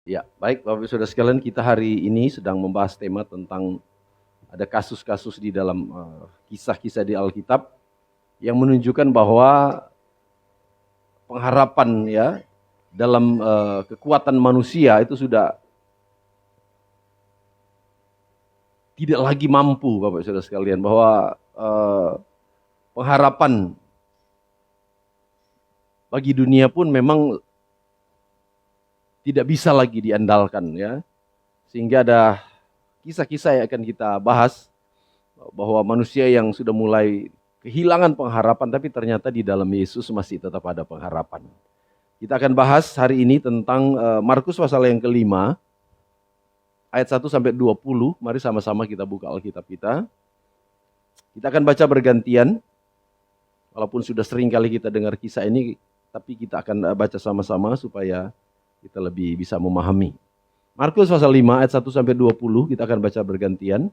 Ya, baik Bapak Ibu Saudara sekalian, kita hari ini sedang membahas tema tentang ada kasus-kasus di dalam kisah-kisah di Alkitab yang menunjukkan bahwa pengharapan ya dalam kekuatan manusia itu sudah tidak lagi mampu Bapak Ibu Saudara sekalian, bahwa pengharapan bagi dunia pun memang tidak bisa lagi diandalkan ya. Sehingga ada kisah-kisah yang akan kita bahas bahwa manusia yang sudah mulai kehilangan pengharapan, tapi ternyata di dalam Yesus masih tetap ada pengharapan. Kita akan bahas hari ini tentang Markus pasal yang kelima, ayat 1 sampai 20. Mari sama-sama kita buka Alkitab kita. Kita akan baca bergantian. Walaupun sudah sering kali kita dengar kisah ini, tapi kita akan baca sama-sama supaya kita lebih bisa memahami. Markus pasal 5 ayat 1 sampai 20 kita akan baca bergantian.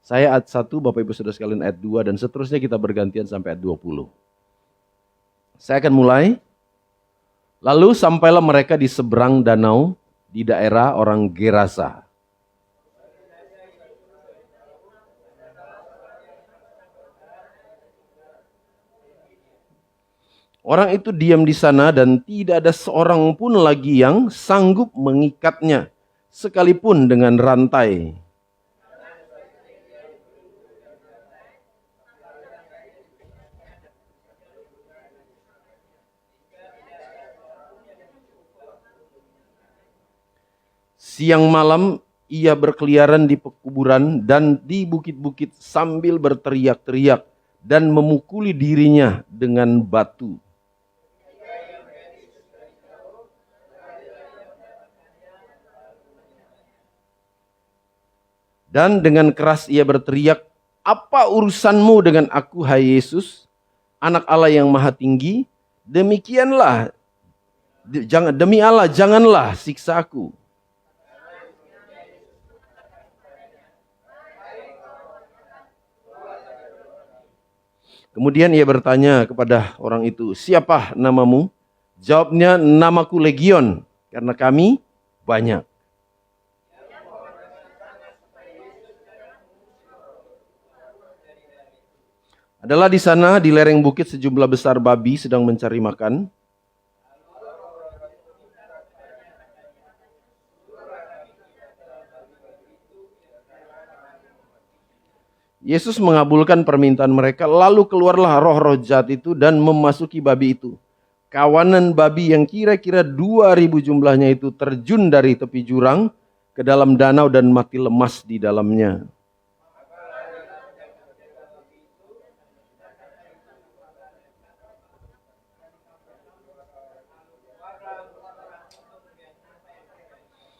Saya ayat 1, Bapak Ibu Saudara sekalian ayat 2, dan seterusnya kita bergantian sampai ayat 20. Saya akan mulai. Lalu sampailah mereka di seberang danau di daerah orang Gerasa. Orang itu diam di sana dan tidak ada seorang pun lagi yang sanggup mengikatnya, sekalipun dengan rantai. Siang malam ia berkeliaran di pekuburan dan di bukit-bukit sambil berteriak-teriak dan memukuli dirinya dengan batu. Dan dengan keras ia berteriak, "Apa urusanmu dengan aku, hai Yesus, Anak Allah yang Maha Tinggi? Demikianlah, demi Allah, janganlah siksa aku." Kemudian ia bertanya kepada orang itu, "Siapa namamu?" Jawabnya, "Namaku Legion, karena kami banyak." Adalah di sana di lereng bukit sejumlah besar babi sedang mencari makan. Yesus mengabulkan permintaan mereka, lalu keluarlah roh-roh jahat itu dan memasuki babi itu. Kawanan babi yang kira-kira 2.000 jumlahnya itu terjun dari tepi jurang ke dalam danau dan mati lemas di dalamnya.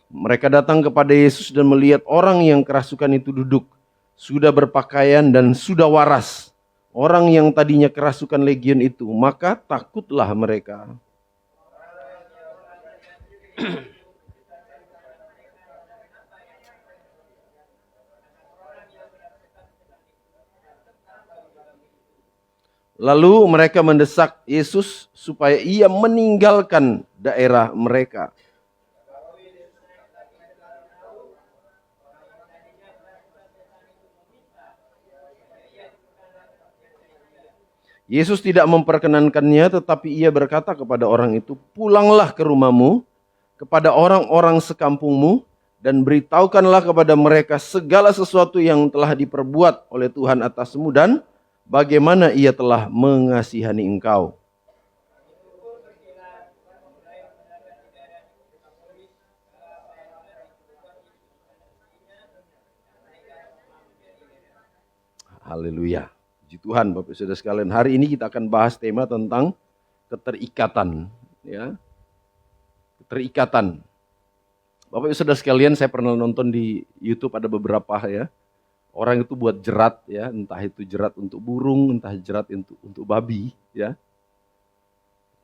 Mereka datang kepada Yesus dan melihat orang yang kerasukan itu duduk, sudah berpakaian dan sudah waras. Orang yang tadinya kerasukan legion itu, maka takutlah mereka. Lalu mereka mendesak Yesus supaya ia meninggalkan daerah mereka. Yesus tidak memperkenankannya, tetapi ia berkata kepada orang itu, "Pulanglah ke rumahmu, kepada orang-orang sekampungmu, dan beritahukanlah kepada mereka segala sesuatu yang telah diperbuat oleh Tuhan atasmu dan bagaimana ia telah mengasihani engkau." Haleluya. Puji Tuhan Bapak Saudara sekalian. Hari ini kita akan bahas tema tentang keterikatan, ya. Keterikatan. Bapak Saudara sekalian, saya pernah nonton di YouTube ada beberapa ya. Orang itu buat jerat ya, entah itu jerat untuk burung, entah jerat untuk babi ya.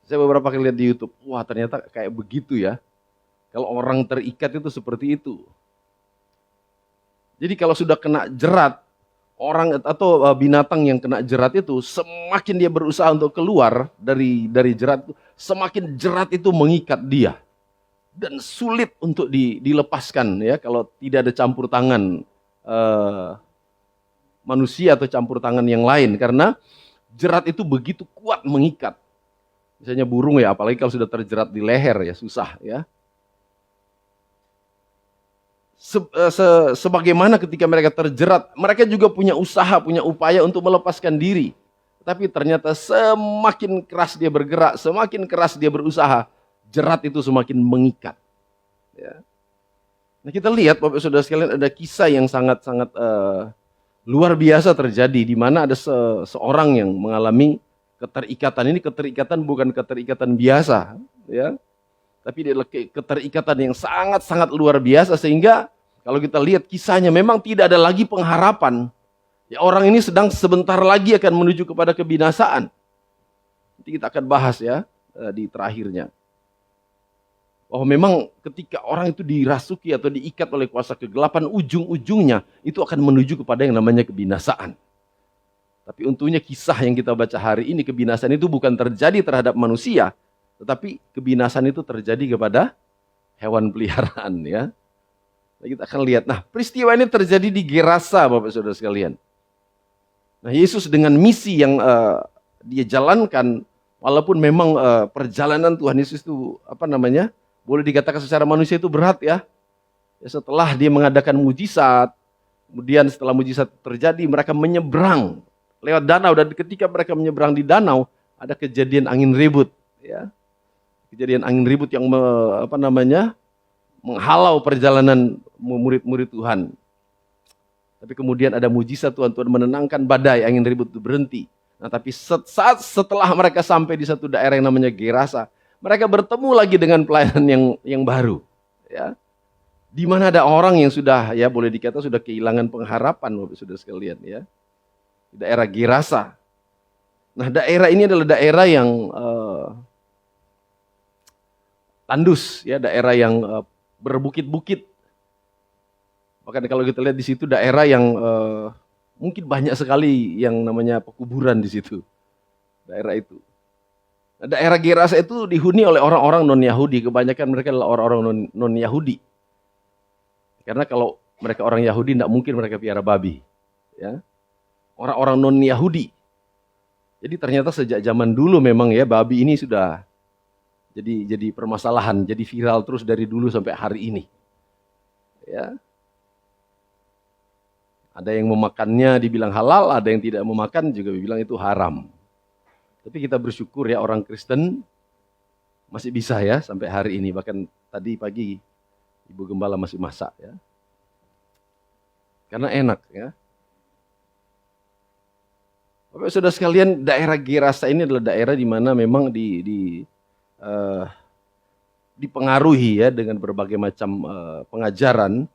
Saya beberapa kali lihat di YouTube, wah ternyata kayak begitu ya. Kalau orang terikat itu seperti itu. Jadi kalau sudah kena jerat, orang atau binatang yang kena jerat itu, semakin dia berusaha untuk keluar dari jerat, semakin jerat itu mengikat dia. dan sulit untuk dilepaskan ya kalau tidak ada campur tangan manusia atau campur tangan yang lain, karena jerat itu begitu kuat mengikat. Misalnya burung ya, apalagi kalau sudah terjerat di leher ya susah ya. Sebagaimana ketika mereka terjerat, mereka juga punya usaha, punya upaya untuk melepaskan diri. Tapi ternyata semakin keras dia bergerak, semakin keras dia berusaha, jerat itu semakin mengikat. Ya. Nah kita lihat Bapak Saudara sekalian, ada kisah yang sangat-sangat luar biasa terjadi, di mana ada seorang yang mengalami keterikatan. Ini keterikatan bukan keterikatan biasa, ya. Tapi dia adalah keterikatan yang sangat-sangat luar biasa, sehingga kalau kita lihat kisahnya memang tidak ada lagi pengharapan. Ya, orang ini sedang sebentar lagi akan menuju kepada kebinasaan. Nanti kita akan bahas ya di terakhirnya. Bahwa memang ketika orang itu dirasuki atau diikat oleh kuasa kegelapan, ujung-ujungnya itu akan menuju kepada yang namanya kebinasaan. Tapi untungnya kisah yang kita baca hari ini, kebinasaan itu bukan terjadi terhadap manusia, tetapi kebinasaan itu terjadi kepada hewan peliharaan ya. Nah, kita akan lihat. Nah, peristiwa ini terjadi di Gerasa, Bapak Saudara sekalian. Nah, Yesus dengan misi yang dia jalankan, walaupun memang perjalanan Tuhan Yesus itu boleh dikatakan secara manusia itu berat ya. Setelah dia mengadakan mujizat, kemudian setelah mujizat terjadi, mereka menyeberang lewat danau, dan ketika mereka menyeberang di danau, ada kejadian angin ribut ya. Kejadian angin ribut yang menghalau perjalanan murid-murid Tuhan. Tapi kemudian ada mujizat Tuhan menenangkan badai, angin ribut itu berhenti. Nah, tapi saat setelah mereka sampai di satu daerah yang namanya Gerasa, mereka bertemu lagi dengan pelayanan yang baru, ya. Di mana ada orang yang sudah, ya boleh dikata sudah kehilangan pengharapan, Bapak Saudara sekalian, ya. Di daerah Gerasa. Nah, daerah ini adalah daerah yang tandus, ya, daerah yang berbukit-bukit. Bahkan kalau kita lihat di situ daerah yang mungkin banyak sekali yang namanya pekuburan di situ, daerah itu. Nah, daerah Gerasa itu dihuni oleh orang-orang non-Yahudi, kebanyakan mereka adalah orang-orang non-Yahudi. Karena kalau mereka orang Yahudi, tidak mungkin mereka piara babi, ya. Orang-orang non-Yahudi. Jadi ternyata sejak zaman dulu memang ya babi ini sudah jadi permasalahan, jadi viral terus dari dulu sampai hari ini, ya. Ada yang memakannya dibilang halal, ada yang tidak memakan juga dibilang itu haram. Tapi kita bersyukur ya orang Kristen masih bisa ya sampai hari ini. Bahkan tadi pagi Ibu Gembala masih masak ya. Karena enak ya. Bapak Saudara sekalian, daerah Gerasa ini adalah daerah di mana memang dipengaruhi ya dengan berbagai macam pengajaran.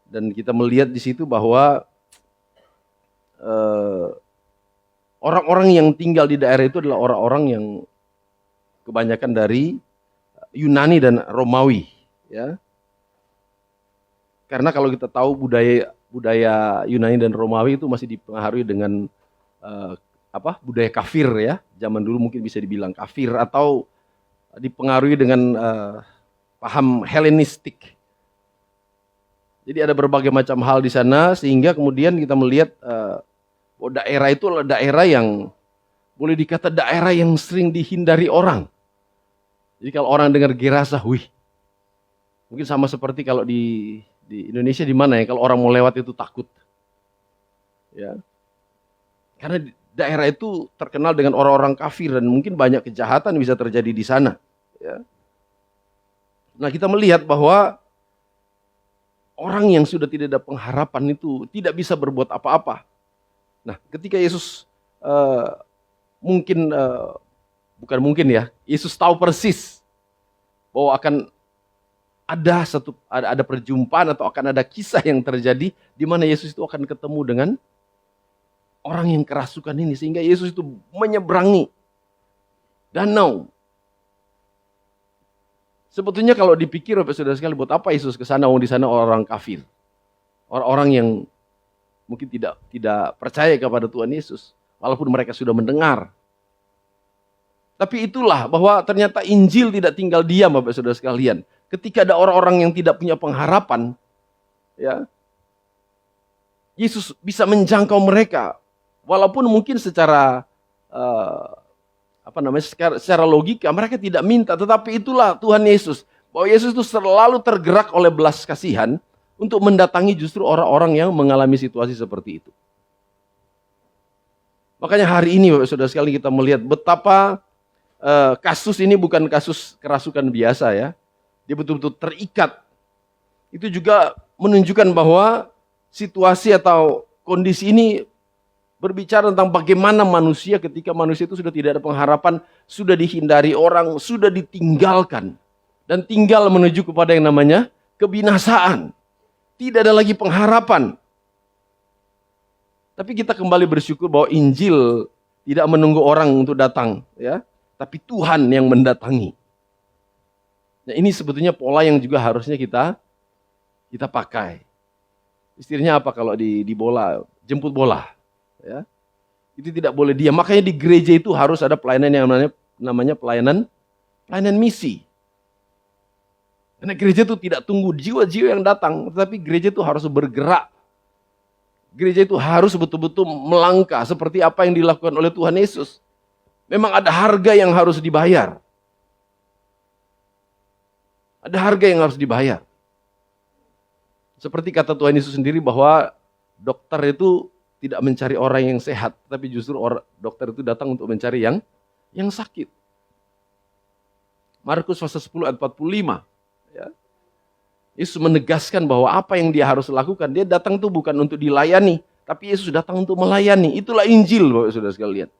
Dan kita melihat di situ bahwa orang-orang yang tinggal di daerah itu adalah orang-orang yang kebanyakan dari Yunani dan Romawi, ya. Karena kalau kita tahu budaya Yunani dan Romawi itu masih dipengaruhi dengan budaya kafir ya. Zaman dulu mungkin bisa dibilang kafir, atau dipengaruhi dengan paham Helenistik. Jadi ada berbagai macam hal di sana, sehingga kemudian kita melihat bahwa daerah itu adalah daerah yang boleh dikata daerah yang sering dihindari orang. Jadi kalau orang dengar Gerasa, wih, mungkin sama seperti kalau di Indonesia di mana ya, kalau orang mau lewat itu takut, ya. Karena daerah itu terkenal dengan orang-orang kafir dan mungkin banyak kejahatan bisa terjadi di sana, ya. Nah kita melihat bahwa orang yang sudah tidak ada pengharapan itu tidak bisa berbuat apa-apa. Nah, ketika Yesus Yesus tahu persis bahwa akan ada perjumpaan atau akan ada kisah yang terjadi di mana Yesus itu akan ketemu dengan orang yang kerasukan ini, sehingga Yesus itu menyeberangi danau. Sebetulnya kalau dipikir Bapak Saudara sekalian, buat apa Yesus ke sana? Di sana orang kafir. Orang-orang yang mungkin tidak percaya kepada Tuhan Yesus, walaupun mereka sudah mendengar. Tapi itulah bahwa ternyata Injil tidak tinggal diam Bapak Saudara sekalian. ketika ada orang-orang yang tidak punya pengharapan, ya, Yesus bisa menjangkau mereka. Walaupun mungkin secara secara logika mereka tidak minta, tetapi itulah Tuhan Yesus. Bahwa Yesus itu selalu tergerak oleh belas kasihan untuk mendatangi justru orang-orang yang mengalami situasi seperti itu. Makanya hari ini Bapak Saudara sekalian kita melihat betapa kasus ini bukan kasus kerasukan biasa ya. Dia betul-betul terikat. Itu juga menunjukkan bahwa situasi atau kondisi ini berbicara tentang bagaimana manusia ketika manusia itu sudah tidak ada pengharapan, sudah dihindari orang, sudah ditinggalkan. Dan tinggal menuju kepada yang namanya kebinasaan. Tidak ada lagi pengharapan. Tapi kita kembali bersyukur bahwa Injil tidak menunggu orang untuk datang, ya, tapi Tuhan yang mendatangi. Nah, ini sebetulnya pola yang juga harusnya kita pakai. Istilahnya apa kalau di bola, jemput bola, ya. Itu tidak boleh diam. Makanya di gereja itu harus ada pelayanan yang namanya pelayanan misi. Karena gereja itu tidak tunggu jiwa-jiwa yang datang, tetapi gereja itu harus bergerak. Gereja itu harus betul-betul melangkah seperti apa yang dilakukan oleh Tuhan Yesus. Memang ada harga yang harus dibayar. Ada harga yang harus dibayar. Seperti kata Tuhan Yesus sendiri bahwa dokter itu tidak mencari orang yang sehat, tapi justru dokter itu datang untuk mencari yang sakit. Markus pasal 10 ayat 45. Ya. Yesus menegaskan bahwa apa yang dia harus lakukan, dia datang itu bukan untuk dilayani, tapi Yesus datang untuk melayani. Itulah Injil, Bapak Saudara sekalian.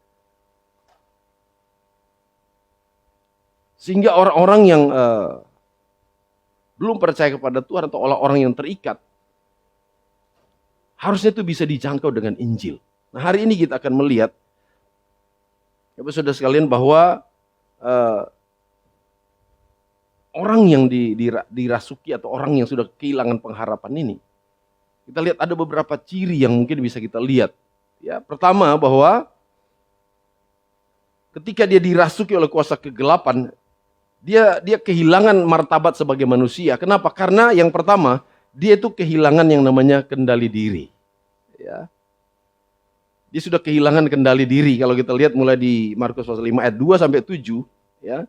Sehingga orang-orang yang belum percaya kepada Tuhan atau orang-orang yang terikat, harusnya itu bisa dijangkau dengan Injil. Nah, hari ini kita akan melihat, Bapak Saudara sekalian, bahwa orang yang dirasuki atau orang yang sudah kehilangan pengharapan ini, kita lihat ada beberapa ciri yang mungkin bisa kita lihat. Ya, pertama bahwa ketika dia dirasuki oleh kuasa kegelapan, dia kehilangan martabat sebagai manusia. Kenapa? Karena yang pertama, dia itu kehilangan yang namanya kendali diri. Ya. Dia sudah kehilangan kendali diri. Kalau kita lihat mulai di Markus pasal 5 ayat 2 sampai 7, ya.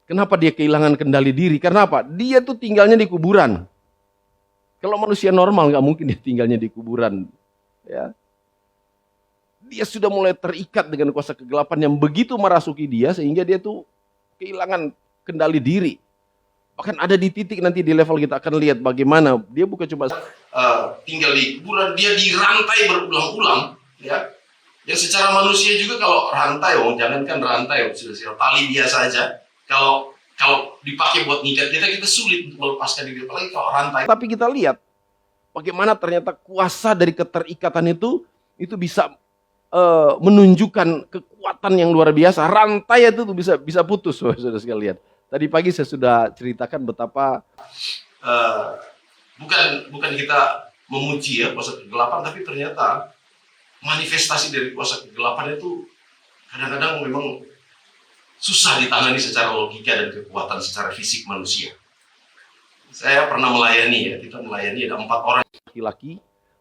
Kenapa dia kehilangan kendali diri? Karena apa? Dia tuh tinggalnya di kuburan. Kalau manusia normal nggak mungkin dia tinggalnya di kuburan. Ya. Dia sudah mulai terikat dengan kuasa kegelapan yang begitu merasuki dia sehingga dia tuh kehilangan kendali diri. Bahkan ada di titik nanti di level kita akan lihat bagaimana dia bukan cuma tinggal di kuburan, dia dirantai berulang-ulang. Ya. Yang secara manusia juga kalau rantai, jangankan rantai, sudah tali biasa aja. Kalau dipakai buat ngikat kita sulit untuk melepaskan diri, apalagi kalau rantai. Tapi kita lihat bagaimana ternyata kuasa dari keterikatan itu bisa menunjukkan kekuatan yang luar biasa. Rantai itu tuh bisa putus, saudara sekalian. Tadi pagi saya sudah ceritakan betapa bukan kita memuji ya kuasa kegelapan, tapi ternyata manifestasi dari kuasa kegelapan itu kadang-kadang memang susah ditangani secara logika dan kekuatan secara fisik manusia. Saya pernah melayani kita melayani ada 4 orang laki-laki,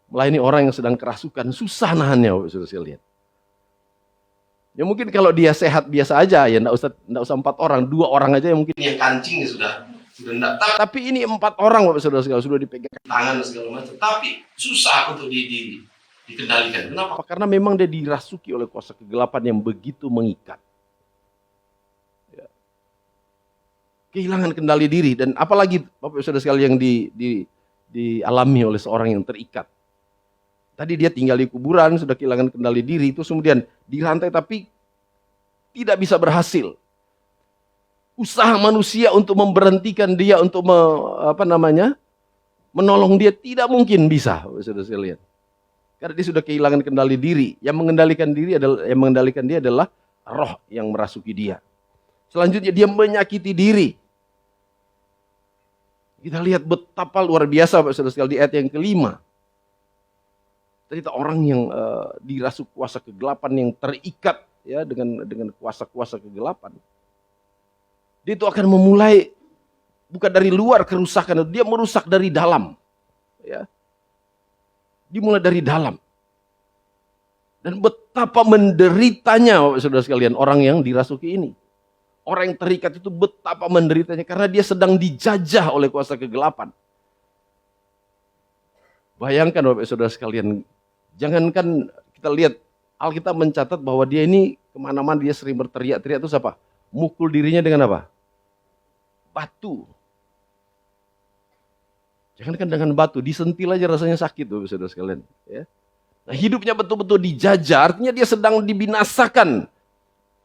melayani orang yang sedang kerasukan, susah nahannya, sudah saya lihat. Ya mungkin kalau dia sehat biasa aja, ya enggak usah 4 orang, 2 orang aja yang mungkin yang kancing ya sudah enggak. Tapi ini 4 orang, Bapak Saudara, sudah dipegang tangan segala macam, tapi susah untuk dikendalikan. Kenapa? Karena memang dia dirasuki oleh kuasa kegelapan yang begitu mengikat. Kehilangan kendali diri, dan apalagi Bapak Saudara sekalian yang dialami oleh seorang yang terikat. Tadi dia tinggal di kuburan, sudah kehilangan kendali diri, itu kemudian dirantai tapi tidak bisa berhasil. Usaha manusia untuk memberhentikan dia, untuk menolong dia tidak mungkin bisa, Bapak Saudara sekalian. Karena dia sudah kehilangan kendali diri. Yang mengendalikan dia adalah roh yang merasuki dia. Selanjutnya dia menyakiti diri. Kita lihat betapa luar biasa Bapak Saudara sekalian di ayat yang kelima. Ternyata orang yang dirasuk kuasa kegelapan yang terikat ya dengan kuasa-kuasa kegelapan. Dia itu akan memulai bukan dari luar kerusakan, dia merusak dari dalam. Ya. Dimulai dari dalam. Dan betapa menderitanya, Bapak Saudara sekalian, orang yang dirasuki ini. Orang yang terikat itu betapa menderitanya karena dia sedang dijajah oleh kuasa kegelapan. Bayangkan Bapak Saudara sekalian, jangankan kita lihat Alkitab mencatat bahwa dia ini kemana-mana dia sering berteriak-teriak itu apa? Mukul dirinya dengan apa? Batu. Jangankan dengan batu, disentil aja rasanya sakit Bapak Saudara sekalian. Ya. Nah, hidupnya betul-betul dijajah, artinya dia sedang dibinasakan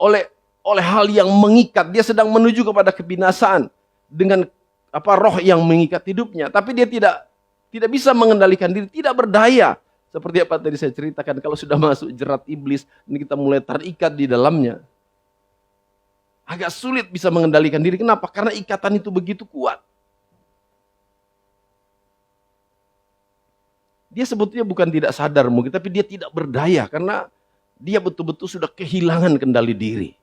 oleh hal yang mengikat. Dia sedang menuju kepada kebinasaan dengan roh yang mengikat hidupnya. Tapi dia tidak bisa mengendalikan diri, tidak berdaya. Seperti apa tadi saya ceritakan, kalau sudah masuk jerat iblis, ini kita mulai terikat di dalamnya. Agak sulit bisa mengendalikan diri. Kenapa? Karena ikatan itu begitu kuat. Dia sebetulnya bukan tidak sadar mungkin, tapi dia tidak berdaya karena dia betul-betul sudah kehilangan kendali diri.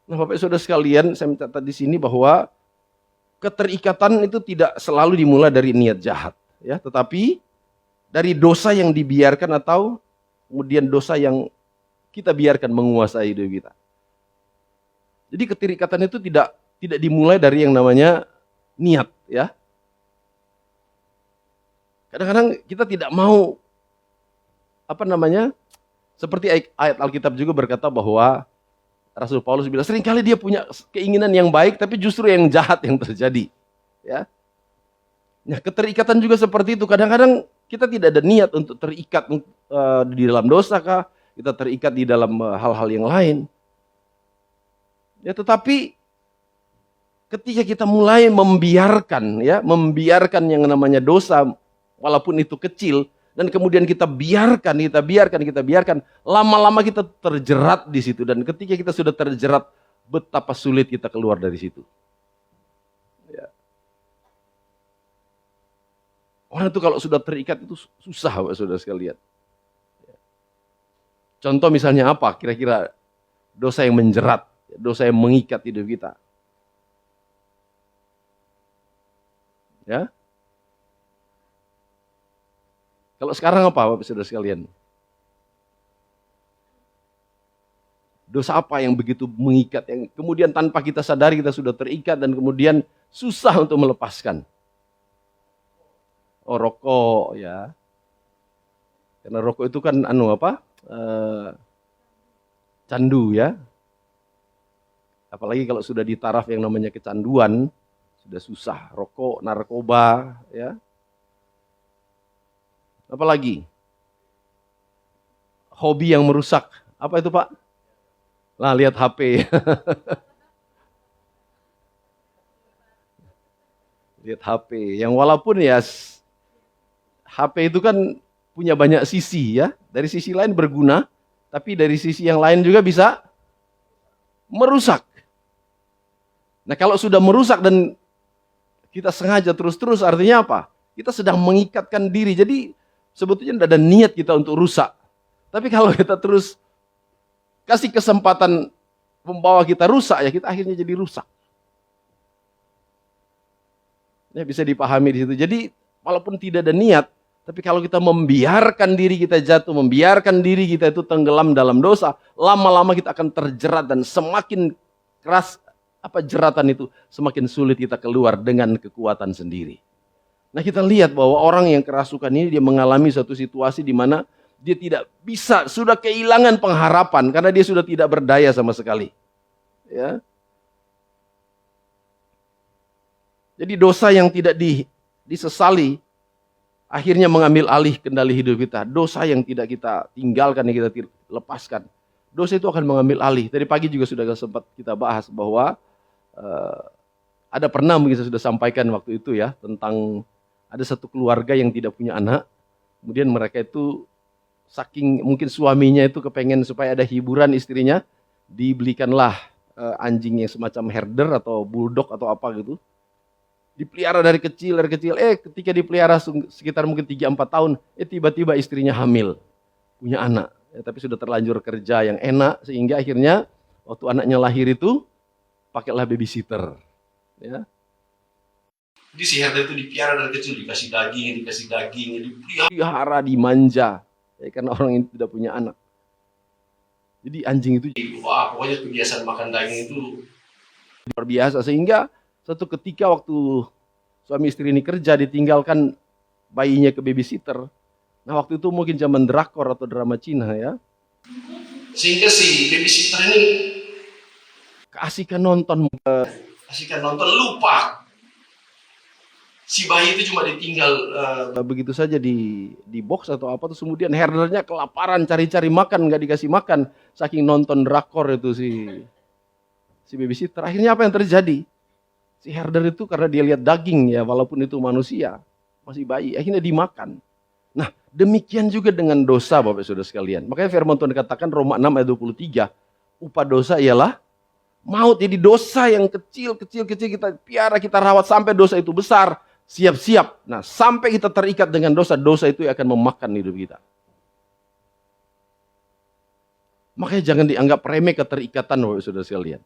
Nah, Bapak Saudara sekalian, saya mencatat di sini bahwa keterikatan itu tidak selalu dimulai dari niat jahat, ya, tetapi dari dosa yang dibiarkan atau kemudian dosa yang kita biarkan menguasai hidup kita. Jadi keterikatan itu tidak dimulai dari yang namanya niat, ya. Kadang-kadang kita tidak mau seperti ayat Alkitab juga berkata bahwa Rasul Paulus bilang seringkali dia punya keinginan yang baik tapi justru yang jahat yang terjadi, ya. Nah, keterikatan juga seperti itu. Kadang-kadang kita tidak ada niat untuk terikat di dalam dosa kah, kita terikat di dalam hal-hal yang lain. Ya, tetapi ketika kita mulai membiarkan yang namanya dosa, walaupun itu kecil, dan kemudian kita biarkan, lama-lama kita terjerat di situ. Dan ketika kita sudah terjerat, betapa sulit kita keluar dari situ. Ya. Orang itu kalau sudah terikat itu susah, Bapak Saudara sekalian. Ya. Contoh misalnya apa? Kira-kira dosa yang menjerat, dosa yang mengikat hidup kita. Ya. Kalau sekarang apa Bapak Saudara sekalian? Dosa apa yang begitu mengikat, yang kemudian tanpa kita sadari kita sudah terikat dan kemudian susah untuk melepaskan? Oh, rokok, ya. Karena rokok itu kan candu, ya. Apalagi kalau sudah di taraf yang namanya kecanduan, sudah susah. Rokok, narkoba, ya. Apalagi hobi yang merusak. Apa itu, Pak? Lah, lihat HP. Lihat HP. Yang walaupun ya HP itu kan punya banyak sisi, ya. Dari sisi lain berguna, tapi dari sisi yang lain juga bisa merusak. Nah, kalau sudah merusak dan kita sengaja terus-terus, artinya apa? Kita sedang mengikatkan diri. Jadi sebetulnya tidak ada niat kita untuk rusak. Tapi kalau kita terus kasih kesempatan membawa kita rusak, ya kita akhirnya jadi rusak. Ya, bisa dipahami di situ. Jadi walaupun tidak ada niat, tapi kalau kita membiarkan diri kita jatuh, membiarkan diri kita itu tenggelam dalam dosa, lama-lama kita akan terjerat dan semakin keras jeratan itu, semakin sulit kita keluar dengan kekuatan sendiri. Nah, kita lihat bahwa orang yang kerasukan ini dia mengalami satu situasi di mana dia tidak bisa, sudah kehilangan pengharapan karena dia sudah tidak berdaya sama sekali. Ya. Jadi dosa yang tidak disesali akhirnya mengambil alih kendali hidup kita. Dosa yang tidak kita tinggalkan, yang kita lepaskan, dosa itu akan mengambil alih. Tadi pagi juga sudah sempat kita bahas bahwa ada pernah mungkin saya sudah sampaikan waktu itu, ya, tentang ada satu keluarga yang tidak punya anak, kemudian mereka itu saking mungkin suaminya itu kepengen supaya ada hiburan istrinya, dibelikanlah anjing yang semacam herder atau bulldog atau apa gitu. Dipelihara dari kecil, ketika dipelihara sekitar mungkin 3-4 tahun, tiba-tiba istrinya hamil, punya anak. Ya, tapi sudah terlanjur kerja yang enak, sehingga akhirnya waktu anaknya lahir itu, pakailah babysitter. Ya. Jadi si herder itu dipiara dari kecil, dikasih daging, dipelihara, dimanja, ya, karena orang ini tidak punya anak. Jadi anjing itu wah, pokoknya kebiasaan makan daging itu luar biasa, sehingga suatu ketika waktu suami istri ini kerja, ditinggalkan bayinya ke babysitter. Nah, waktu itu mungkin zaman drakor atau drama Cina, ya. Sehingga si babysitter ini keasikan nonton, lupa. Si bayi itu cuma ditinggal begitu saja di box atau apa, terus kemudian herdernya kelaparan, cari-cari makan, nggak dikasih makan, saking nonton drakor itu si babysitter. Akhirnya apa yang terjadi? Si herder itu karena dia lihat daging, ya, walaupun itu manusia, masih bayi, akhirnya dimakan. Nah, demikian juga dengan dosa, Bapak Saudara sekalian. Makanya firman Tuhan dikatakan Roma 6 ayat 23, upah dosa ialah maut. Jadi dosa yang kecil kita piara, kita rawat sampai dosa itu besar, siap-siap. Nah, sampai kita terikat dengan dosa itu akan memakan hidup kita. Makanya jangan dianggap remeh keterikatan, Bapak Saudara sekalian.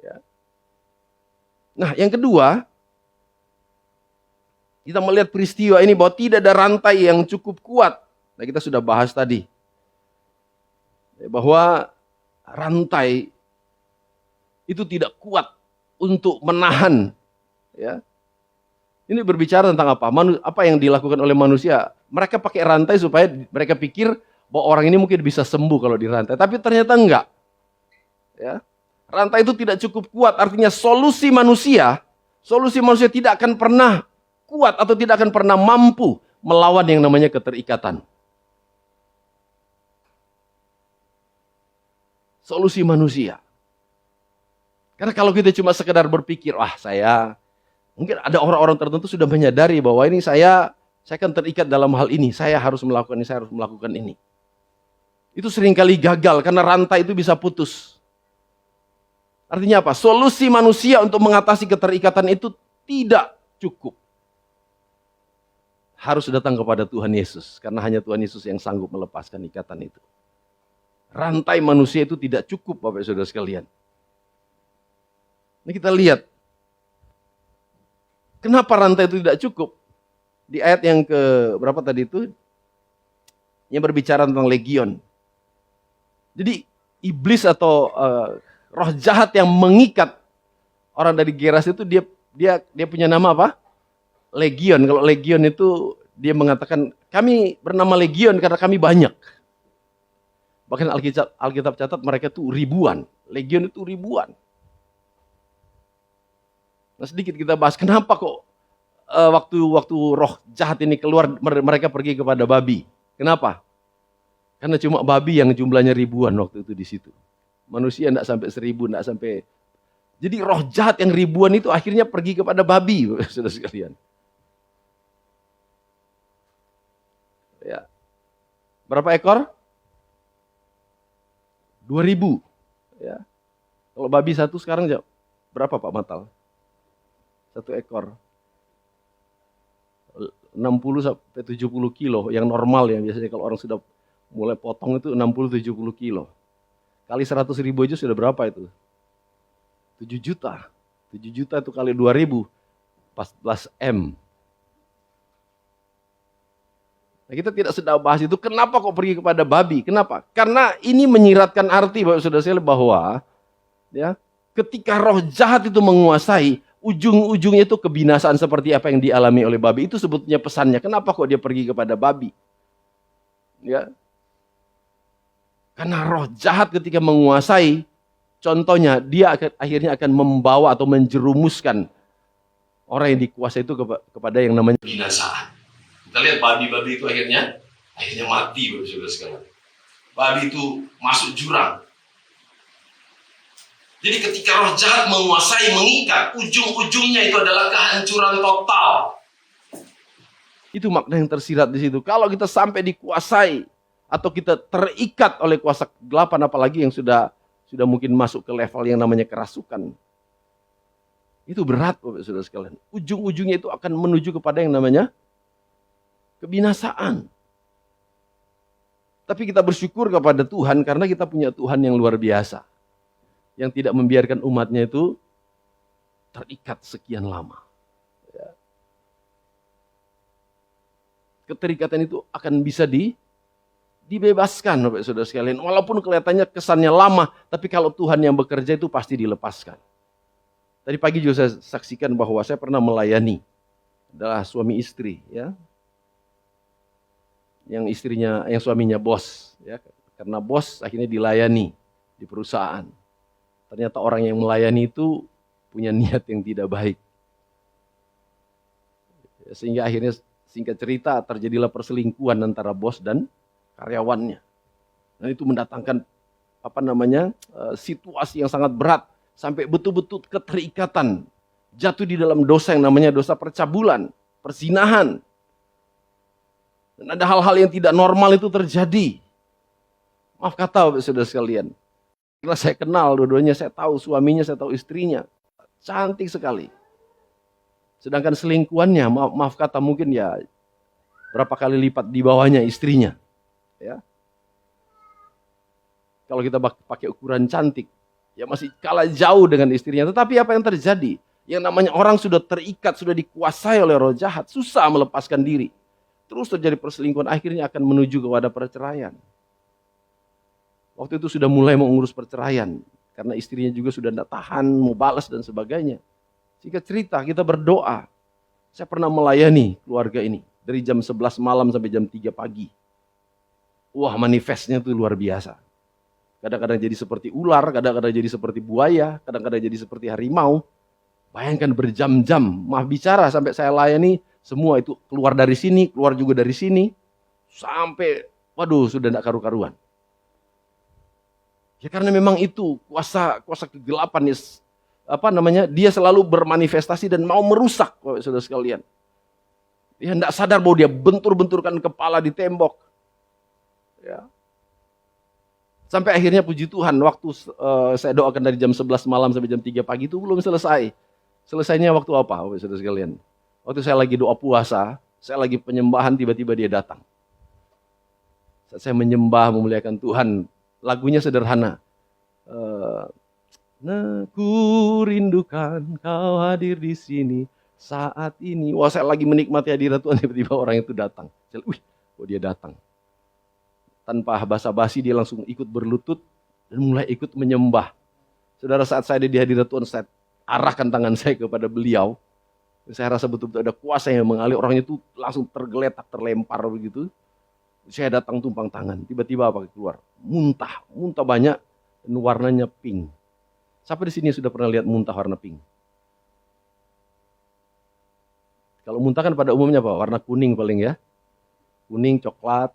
Ya. Nah, yang kedua, kita melihat peristiwa ini bahwa tidak ada rantai yang cukup kuat. Nah, kita sudah bahas tadi bahwa rantai itu tidak kuat untuk menahan, ya. Ini berbicara tentang apa? Apa yang dilakukan oleh manusia? Mereka pakai rantai supaya mereka pikir bahwa orang ini mungkin bisa sembuh kalau dirantai, tapi ternyata enggak. Ya. Rantai itu tidak cukup kuat, artinya solusi manusia tidak akan pernah kuat atau tidak akan pernah mampu melawan yang namanya keterikatan. Solusi manusia. Karena kalau kita cuma sekedar berpikir, mungkin ada orang-orang tertentu sudah menyadari bahwa ini saya akan terikat dalam hal ini, saya harus melakukan ini. Itu seringkali gagal karena rantai itu bisa putus. Artinya apa? Solusi manusia untuk mengatasi keterikatan itu tidak cukup. Harus datang kepada Tuhan Yesus, karena hanya Tuhan Yesus yang sanggup melepaskan ikatan itu. Rantai manusia itu tidak cukup, Bapak Saudara sekalian. Ini kita lihat. Kenapa rantai itu tidak cukup? Di ayat yang ke berapa tadi itu? Yang berbicara tentang legion. Jadi iblis atau roh jahat yang mengikat orang dari Gerasi itu dia punya nama apa? Legion. Kalau legion itu dia mengatakan kami bernama legion karena kami banyak. Bahkan Alkitab catat mereka itu ribuan. Legion itu ribuan. Nah, sedikit kita bahas kenapa kok waktu roh jahat ini keluar mereka pergi kepada babi. Kenapa? Karena cuma babi yang jumlahnya ribuan waktu itu di situ. Manusia enggak sampai 1000, enggak sampai. Jadi roh jahat yang ribuan itu akhirnya pergi kepada babi, Saudara sekalian. Ya. Berapa ekor? 2000. Ya. Kalau babi satu sekarang berapa Pak Matal? Satu ekor. 60 sampai 70 kilo yang normal ya, biasanya kalau orang sudah mulai potong itu 60-70 kilo. Kali 100.000 aja sudah berapa itu? 7 juta. 7 juta itu kali 2000, 14 M. Nah, kita tidak sedang bahas itu. Kenapa kok pergi kepada babi? Kenapa? Karena ini menyiratkan arti Bapak Saudara sekalian bahwa ya, ketika roh jahat itu menguasai, ujung-ujungnya itu kebinasaan seperti apa yang dialami oleh babi. Itu sebetulnya pesannya. Kenapa kok dia pergi kepada babi? Ya. Karena roh jahat ketika menguasai, contohnya dia akhirnya akan membawa atau menjerumuskan orang yang dikuasai itu kepada yang namanya binasaan. Kita lihat babi-babi itu akhirnya mati, Bapak Saudara sekalian. Babi itu masuk jurang. Jadi ketika roh jahat menguasai, mengikat, ujung-ujungnya itu adalah kehancuran total. Itu makna yang tersirat di situ. Kalau kita sampai dikuasai atau kita terikat oleh kuasa kegelapan, apalagi yang sudah mungkin masuk ke level yang namanya kerasukan. Itu berat, Bapak Saudara sekalian. Ujung-ujungnya itu akan menuju kepada yang namanya kebinasaan. Tapi kita bersyukur kepada Tuhan karena kita punya Tuhan yang luar biasa. Yang tidak membiarkan umatnya itu terikat sekian lama. Ya. Keterikatan itu akan bisa dibebaskan, Bapak Saudara sekalian. Walaupun kelihatannya kesannya lama, tapi kalau Tuhan yang bekerja itu pasti dilepaskan. Tadi pagi juga saya saksikan bahwa saya pernah melayani, adalah suami istri, ya, yang suaminya bos, ya, karena bos akhirnya dilayani di perusahaan. Ternyata orang yang melayani itu punya niat yang tidak baik. Sehingga akhirnya singkat cerita terjadilah perselingkuhan antara bos dan karyawannya. Dan itu mendatangkan situasi yang sangat berat sampai betul-betul keterikatan, jatuh di dalam dosa yang namanya dosa percabulan, perzinahan. Dan ada hal-hal yang tidak normal itu terjadi. Maaf kata Bapak Saudara sekalian. Karena saya kenal dua-duanya, saya tahu suaminya, saya tahu istrinya. Cantik sekali. Sedangkan selingkuhannya, maaf kata mungkin ya berapa kali lipat di bawahnya istrinya. Ya. Kalau kita pakai ukuran cantik, ya masih kalah jauh dengan istrinya. Tetapi apa yang terjadi? Yang namanya orang sudah terikat, sudah dikuasai oleh roh jahat, susah melepaskan diri. Terus terjadi perselingkuhan, akhirnya akan menuju kepada perceraian. Waktu itu sudah mulai mengurus perceraian, karena istrinya juga sudah tidak tahan, mau balas dan sebagainya. Singkat cerita, kita berdoa. Saya pernah melayani keluarga ini, dari jam 11 malam sampai jam 3 pagi. Wah, manifestnya itu luar biasa. Kadang-kadang jadi seperti ular, kadang-kadang jadi seperti buaya, kadang-kadang jadi seperti harimau. Bayangkan berjam-jam, maaf bicara sampai saya layani, semua itu keluar dari sini, keluar juga dari sini. Sampai, waduh sudah tidak karu-karuan. Ya karena memang itu kuasa kegelapan, dia selalu bermanifestasi dan mau merusak, saudara sekalian. Dia tidak sadar bahwa dia bentur-benturkan kepala di tembok. Ya. Sampai akhirnya puji Tuhan, waktu saya doakan dari jam 11 malam sampai jam 3 pagi itu belum selesai. Selesainya waktu apa, saudara sekalian? Waktu saya lagi doa puasa, saya lagi penyembahan, tiba-tiba dia datang. Saat saya menyembah, memuliakan Tuhan, lagunya sederhana. Ku rindukan kau hadir di sini saat ini. Wah, saya lagi menikmati hadirat Tuhan, tiba-tiba orang itu datang. Saya, dia datang. Tanpa basa-basi dia langsung ikut berlutut dan mulai ikut menyembah. Saudara, saat saya ada di hadirat Tuhan, saya arahkan tangan saya kepada beliau. Saya rasa betul-betul ada kuasa yang mengalir, orangnya itu langsung tergeletak, terlempar begitu. Saya datang tumpang tangan, tiba-tiba apa keluar? Muntah banyak dan warnanya pink. Siapa di sini sudah pernah lihat muntah warna pink? Kalau muntah kan pada umumnya apa? Warna kuning paling ya. Kuning, coklat,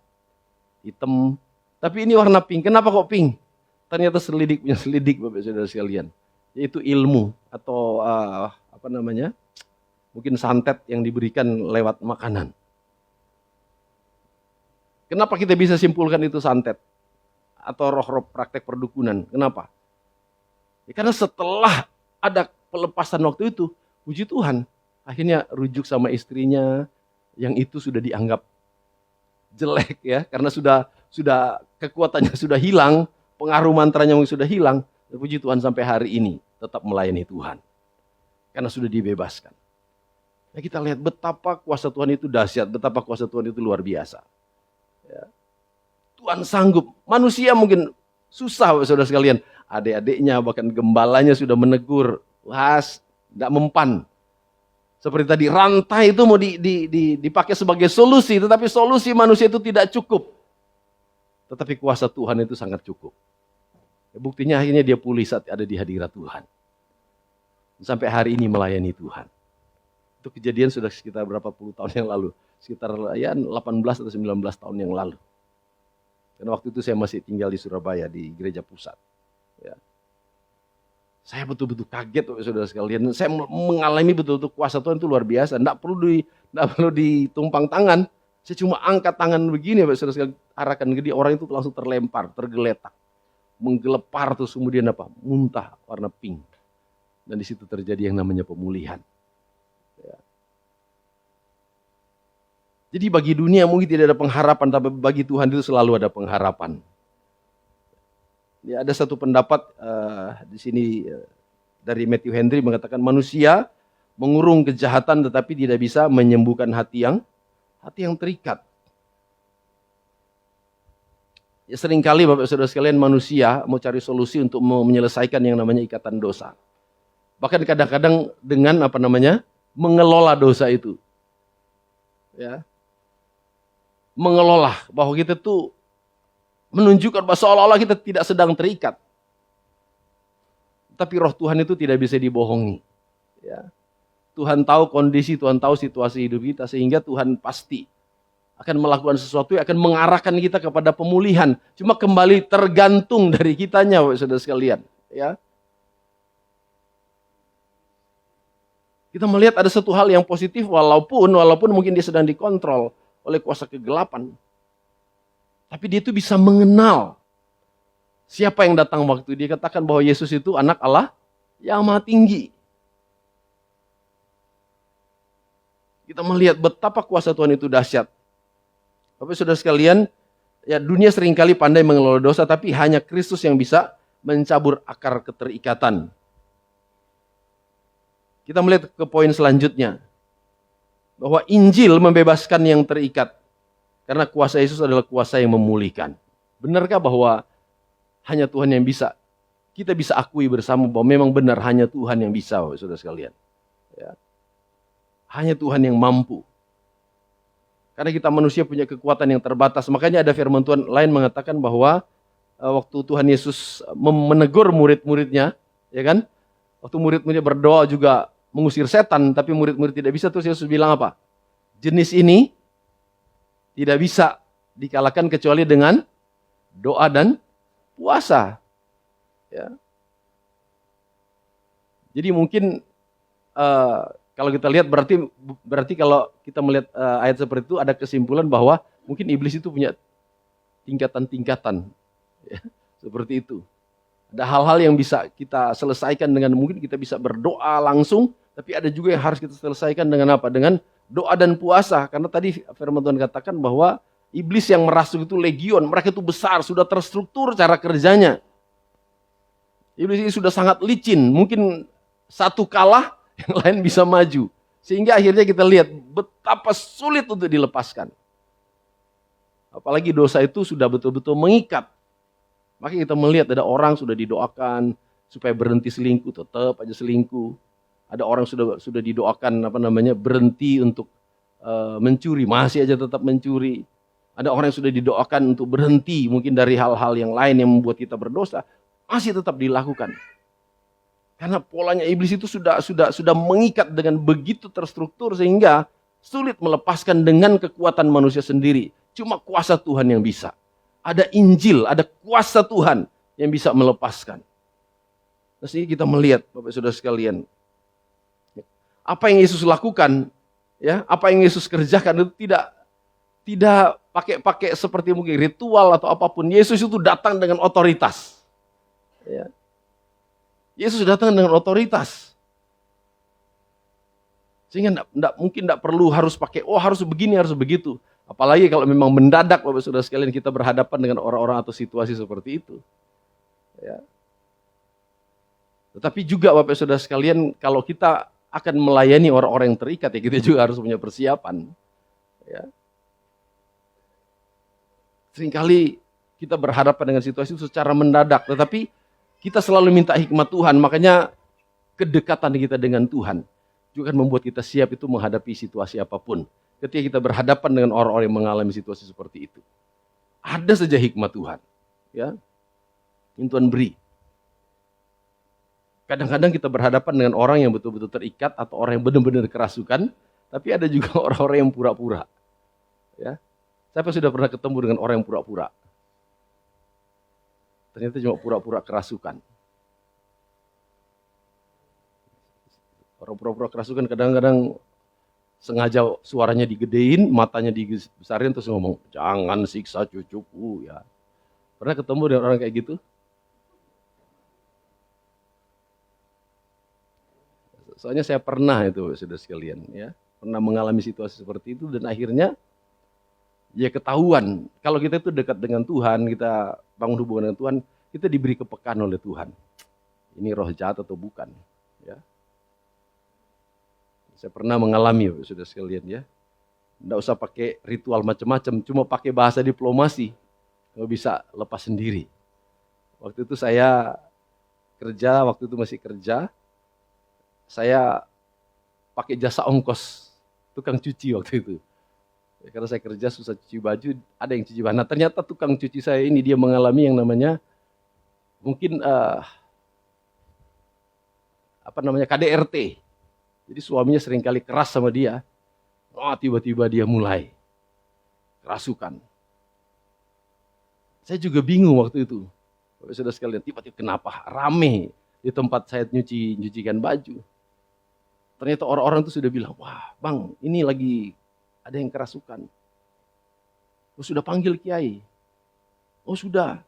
hitam. Tapi ini warna pink. Kenapa kok pink? Ternyata punya selidik Bapak Saudara sekalian. Yaitu ilmu atau mungkin santet yang diberikan lewat makanan. Kenapa kita bisa simpulkan itu santet? Atau roh-roh praktek perdukunan. Kenapa? Ya, karena setelah ada pelepasan waktu itu, puji Tuhan, akhirnya rujuk sama istrinya, yang itu sudah dianggap jelek ya, karena sudah kekuatannya sudah hilang, pengaruh mantranya sudah hilang. Puji Tuhan sampai hari ini tetap melayani Tuhan. Karena sudah dibebaskan. Nah, kita lihat betapa kuasa Tuhan itu dahsyat, betapa kuasa Tuhan itu luar biasa. Ya. Tuhan sanggup. Manusia mungkin susah, saudara sekalian. Adik-adiknya, bahkan gembalanya sudah menegur. Tidak mempan. Seperti tadi, rantai itu mau dipakai sebagai solusi, tetapi solusi manusia itu tidak cukup. Tetapi kuasa Tuhan itu sangat cukup. Ya, buktinya akhirnya dia pulih saat ada di hadirat Tuhan. Sampai hari ini melayani Tuhan. Itu kejadian sudah sekitar berapa puluh tahun yang lalu. Sekitar 18 atau 19 tahun yang lalu. Dan waktu itu saya masih tinggal di Surabaya, di gereja pusat. Ya. Saya betul-betul kaget, saudara sekalian. Saya mengalami betul-betul kuasa Tuhan itu luar biasa. Tidak perlu ditumpang tangan. Saya cuma angkat tangan begini, saudara sekalian, arahkan ke dia, orang itu langsung terlempar, tergeletak. Menggelepar terus kemudian muntah warna pink. Dan di situ terjadi yang namanya pemulihan. Ya. Jadi bagi dunia mungkin tidak ada pengharapan, tapi bagi Tuhan itu selalu ada pengharapan. Ya, ada satu pendapat di sini dari Matthew Henry mengatakan manusia mengurung kejahatan tetapi tidak bisa menyembuhkan hati yang terikat. Ya, seringkali Bapak Saudara sekalian manusia mau cari solusi untuk menyelesaikan yang namanya ikatan dosa. Bahkan kadang-kadang dengan mengelola dosa itu. Ya. Mengelola bahwa kita tuh menunjukkan bahwa seolah-olah kita tidak sedang terikat. Tapi roh Tuhan itu tidak bisa dibohongi. Ya. Tuhan tahu kondisi, Tuhan tahu situasi hidup kita, sehingga Tuhan pasti akan melakukan sesuatu yang akan mengarahkan kita kepada pemulihan. Cuma kembali tergantung dari kitanya, Bapak Saudara sekalian. Ya. Kita melihat ada satu hal yang positif, walaupun mungkin dia sedang dikontrol oleh kuasa kegelapan. Tapi dia itu bisa mengenal siapa yang datang waktu dia katakan bahwa Yesus itu anak Allah yang maha tinggi. Kita melihat betapa kuasa Tuhan itu dahsyat. Bapak Saudara sekalian, ya dunia seringkali pandai mengelola dosa, tapi hanya Kristus yang bisa mencabur akar keterikatan. Kita melihat ke poin selanjutnya. Bahwa Injil membebaskan yang terikat. Karena kuasa Yesus adalah kuasa yang memulihkan. Benarkah bahwa hanya Tuhan yang bisa? Kita bisa akui bersama bahwa memang benar hanya Tuhan yang bisa, Bapak Saudara sekalian. Ya. Hanya Tuhan yang mampu. Karena kita manusia punya kekuatan yang terbatas. Makanya ada firman Tuhan lain mengatakan bahwa waktu Tuhan Yesus menegur murid-muridnya, ya kan? Waktu murid-muridnya berdoa juga mengusir setan, tapi murid-murid tidak bisa, terus Yesus bilang apa? Jenis ini tidak bisa dikalahkan kecuali dengan doa dan puasa. Ya. Jadi mungkin kalau kita lihat berarti kalau kita melihat ayat seperti itu ada kesimpulan bahwa mungkin iblis itu punya tingkatan-tingkatan. Ya, seperti itu. Ada hal-hal yang bisa kita selesaikan dengan mungkin kita bisa berdoa langsung, tapi ada juga yang harus kita selesaikan dengan apa? Dengan doa dan puasa. Karena tadi firman Tuhan katakan bahwa iblis yang merasuk itu legion, mereka itu besar, sudah terstruktur cara kerjanya. Iblis ini sudah sangat licin, mungkin satu kalah, yang lain bisa maju. Sehingga akhirnya kita lihat betapa sulit untuk dilepaskan. Apalagi dosa itu sudah betul-betul mengikat. Maka kita melihat ada orang sudah didoakan supaya berhenti selingkuh, tetap aja selingkuh. Ada orang sudah didoakan berhenti untuk mencuri, masih aja tetap mencuri. Ada orang yang sudah didoakan untuk berhenti mungkin dari hal-hal yang lain yang membuat kita berdosa, masih tetap dilakukan. Karena polanya iblis itu sudah mengikat dengan begitu terstruktur sehingga sulit melepaskan dengan kekuatan manusia sendiri. Cuma kuasa Tuhan yang bisa. Ada Injil, ada kuasa Tuhan yang bisa melepaskan. Nah, sehingga kita melihat Bapak Saudara sekalian, apa yang Yesus lakukan, ya, apa yang Yesus kerjakan itu tidak pakai seperti mungkin ritual atau apapun. Yesus itu datang dengan otoritas. Ya. Yesus datang dengan otoritas. Sehingga mungkin tidak perlu harus pakai, harus begini, harus begitu. Apalagi kalau memang mendadak Bapak Saudara sekalian kita berhadapan dengan orang-orang atau situasi seperti itu. Ya. Tetapi juga Bapak Saudara sekalian, kalau kita akan melayani orang-orang yang terikat, ya kita juga harus punya persiapan. Ya. Seringkali kita berhadapan dengan situasi itu secara mendadak, tetapi kita selalu minta hikmat Tuhan, makanya kedekatan kita dengan Tuhan juga akan membuat kita siap itu menghadapi situasi apapun. Ketika kita berhadapan dengan orang-orang yang mengalami situasi seperti itu. Ada saja hikmat Tuhan. Ya, yang Tuhan beri. Kadang-kadang kita berhadapan dengan orang yang betul-betul terikat atau orang yang benar-benar kerasukan, tapi ada juga orang-orang yang pura-pura. Ya. Siapa sudah pernah ketemu dengan orang yang pura-pura? Ternyata cuma pura-pura kerasukan. Orang pura-pura kerasukan kadang-kadang sengaja suaranya digedein, matanya dibesarin terus ngomong, jangan siksa cucuku ya. Pernah ketemu dengan orang kayak gitu? Soalnya saya pernah itu, saudara sekalian, ya, pernah mengalami situasi seperti itu dan akhirnya ya ketahuan kalau kita itu dekat dengan Tuhan, kita bangun hubungan dengan Tuhan, kita diberi kepekaan oleh Tuhan. ini roh jahat atau bukan. Ya. Saya pernah mengalami, sudah sekalian ya. Tidak usah pakai ritual macam-macam, cuma pakai bahasa diplomasi. Kalau bisa lepas sendiri. Waktu itu saya kerja, waktu itu masih kerja, saya pakai jasa ongkos, tukang cuci waktu itu. Ya, karena saya kerja susah cuci baju, ada yang cuci baju. Nah ternyata tukang cuci saya ini dia mengalami yang namanya mungkin KDRT. Jadi suaminya seringkali keras sama dia. Oh, tiba-tiba dia mulai kerasukan. Saya juga bingung waktu itu. Saudara sekalian, tiba-tiba kenapa rame di tempat saya nyucikan baju. Ternyata orang-orang itu sudah bilang, wah bang, ini lagi ada yang kerasukan. Oh, sudah panggil kiai. Oh sudah,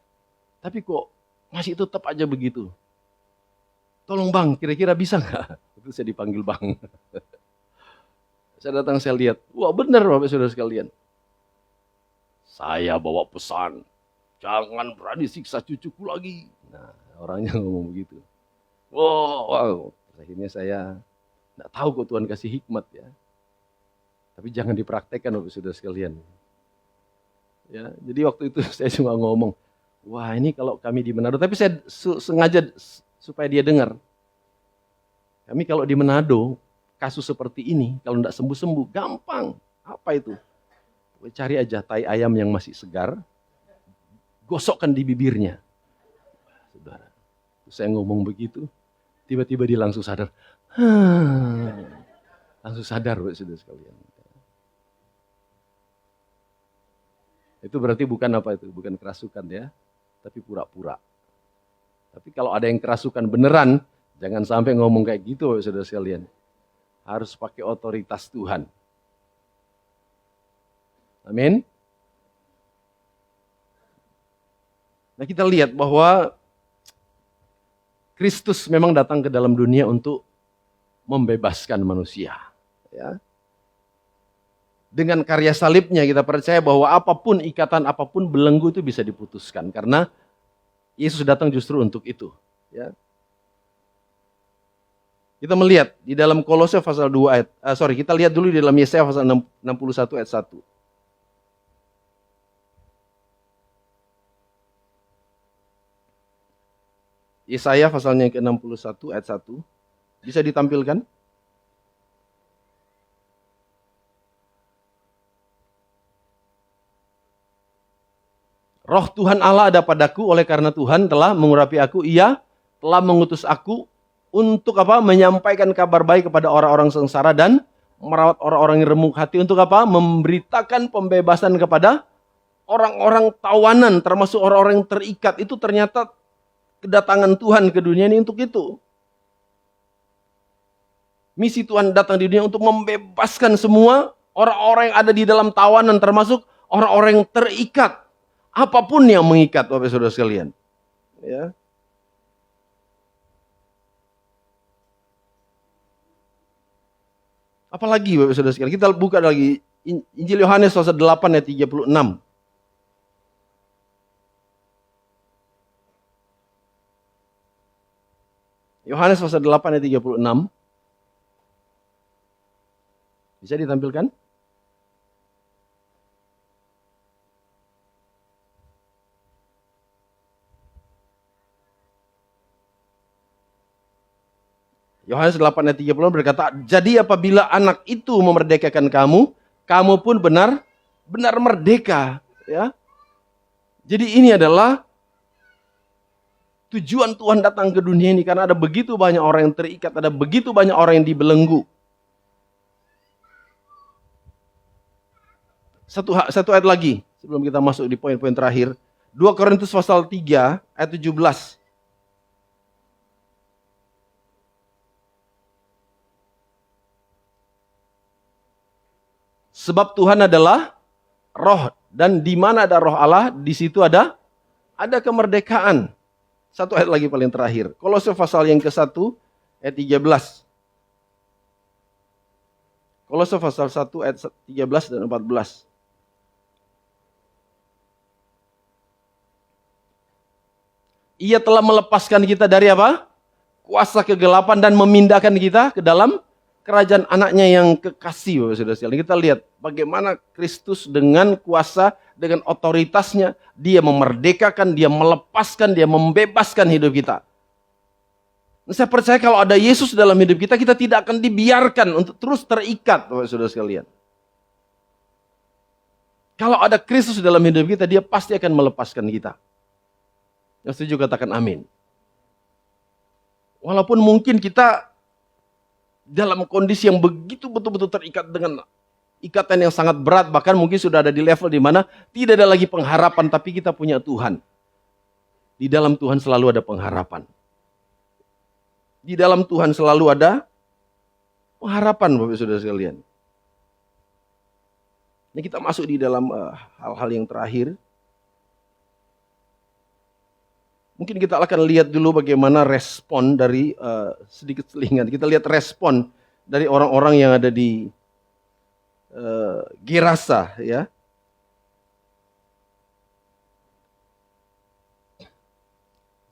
tapi kok masih tetap aja begitu. Tolong bang, kira-kira bisa nggak? Itu saya dipanggil bang. Saya datang, saya lihat, wah benar Bapak Saudara sekalian. Saya bawa pesan, jangan berani siksa cucuku lagi. Nah, orangnya ngomong begitu. Wow. Akhirnya saya tidak tahu kok Tuhan kasih hikmat ya. Tapi jangan dipraktekkan Bapak Saudara sekalian. Ya, jadi waktu itu saya cuma ngomong, wah ini kalau kami di Manado, tapi saya sengaja supaya dia dengar. Kami kalau di Manado, kasus seperti ini, kalau tidak sembuh-sembuh, gampang. Apa itu? Cari aja tai ayam yang masih segar, gosokkan di bibirnya. Saudara, saya ngomong begitu, tiba-tiba dia langsung sadar. Langsung sadar, saudara sekalian. Itu berarti bukan apa itu? Bukan kerasukan ya, tapi pura-pura. Tapi kalau ada yang kerasukan beneran, jangan sampai ngomong kayak gitu, saudara sekalian. Harus pakai otoritas Tuhan. Amin. Nah kita lihat bahwa Kristus memang datang ke dalam dunia untuk membebaskan manusia. Ya. Dengan karya salibnya kita percaya bahwa apapun ikatan, apapun belenggu itu bisa diputuskan. Karena Yesus datang justru untuk itu. Ya. Kita melihat di dalam Kolose pasal 2 ayat, kita lihat dulu di dalam Yesaya pasal 61 ayat 1. Yesaya pasalnya ke-61 ayat 1. Bisa ditampilkan? Roh Tuhan Allah ada padaku, oleh karena Tuhan telah mengurapi aku, Ia telah mengutus aku untuk apa? Menyampaikan kabar baik kepada orang-orang sengsara dan merawat orang-orang yang remuk hati. Untuk apa? Memberitakan pembebasan kepada orang-orang tawanan, termasuk orang-orang yang terikat. Itu ternyata kedatangan Tuhan ke dunia ini untuk itu. Misi Tuhan datang di dunia untuk membebaskan semua orang-orang yang ada di dalam tawanan, termasuk orang-orang yang terikat. Apapun yang mengikat, Bapak Saudara sekalian. Ya. Apalagi Bapak Saudara sekalian, kita buka lagi Injil Yohanes pasal 8 ayat 36. Yohanes pasal 8 ayat 36. Bisa ditampilkan? Yohanes 8 ayat 30 berkata, jadi apabila anak itu memerdekakan kamu, kamu pun benar merdeka. Ya. Jadi ini adalah tujuan Tuhan datang ke dunia ini, karena ada begitu banyak orang yang terikat, ada begitu banyak orang yang dibelenggu. Satu ayat lagi, sebelum kita masuk di poin-poin terakhir. 2 Korintus pasal 3 ayat 17. Sebab Tuhan adalah roh, dan di mana ada roh Allah, di situ ada kemerdekaan. Satu ayat lagi paling terakhir. Kolose pasal yang ke-1 ayat 13. Kolose pasal 1 ayat 13 dan 14. Ia telah melepaskan kita dari apa? kuasa kegelapan dan memindahkan kita ke dalam kerajaan anaknya yang kekasih, Bapak Saudara sekalian. Kita lihat bagaimana Kristus dengan kuasa, dengan otoritasnya, dia memerdekakan, dia melepaskan, dia membebaskan hidup kita. Dan saya percaya kalau ada Yesus dalam hidup kita, kita tidak akan dibiarkan untuk terus terikat, Bapak Saudara sekalian. Kalau ada Kristus dalam hidup kita, dia pasti akan melepaskan kita. Yang setuju katakan amin. Walaupun mungkin kita dalam kondisi yang begitu betul-betul terikat dengan ikatan yang sangat berat, bahkan mungkin sudah ada di level di mana tidak ada lagi pengharapan, tapi kita punya Tuhan. Di dalam Tuhan selalu ada pengharapan. Di dalam Tuhan selalu ada pengharapan, Bapak Saudara sekalian. Ini kita masuk di dalam hal-hal yang terakhir. Mungkin kita akan lihat dulu bagaimana respon dari sedikit selingan. Kita lihat respon dari orang-orang yang ada di Gerasa, ya.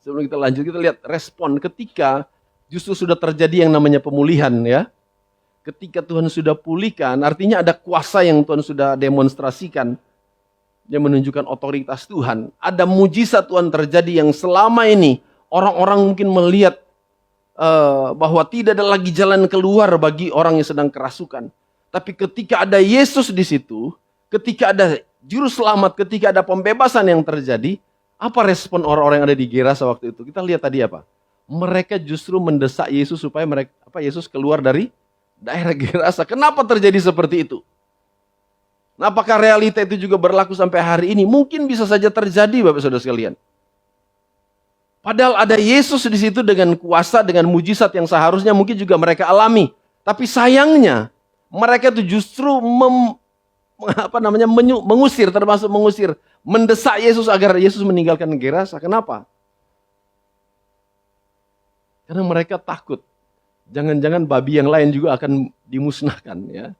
Sebelum kita lanjut, kita lihat respon ketika justru sudah terjadi yang namanya pemulihan, ya. Ketika Tuhan sudah pulihkan, artinya ada kuasa yang Tuhan sudah demonstrasikan. Dia menunjukkan otoritas Tuhan. Ada mujizat Tuhan terjadi yang selama ini orang-orang mungkin melihat bahwa tidak ada lagi jalan keluar bagi orang yang sedang kerasukan. Tapi ketika ada Yesus di situ, ketika ada juru selamat, ketika ada pembebasan yang terjadi, apa respon orang-orang yang ada di Gerasa waktu itu? Kita lihat tadi apa? Mereka justru mendesak Yesus supaya Yesus keluar dari daerah Gerasa. Kenapa terjadi seperti itu? Nah, apakah realita itu juga berlaku sampai hari ini? Mungkin bisa saja terjadi, Bapak Saudara sekalian. Padahal ada Yesus di situ dengan kuasa, dengan mujizat yang seharusnya mungkin juga mereka alami. Tapi sayangnya, mereka itu justru mengusir, termasuk mengusir, mendesak Yesus agar Yesus meninggalkan Gerasa. Kenapa? Karena mereka takut. Jangan-jangan babi yang lain juga akan dimusnahkan, ya.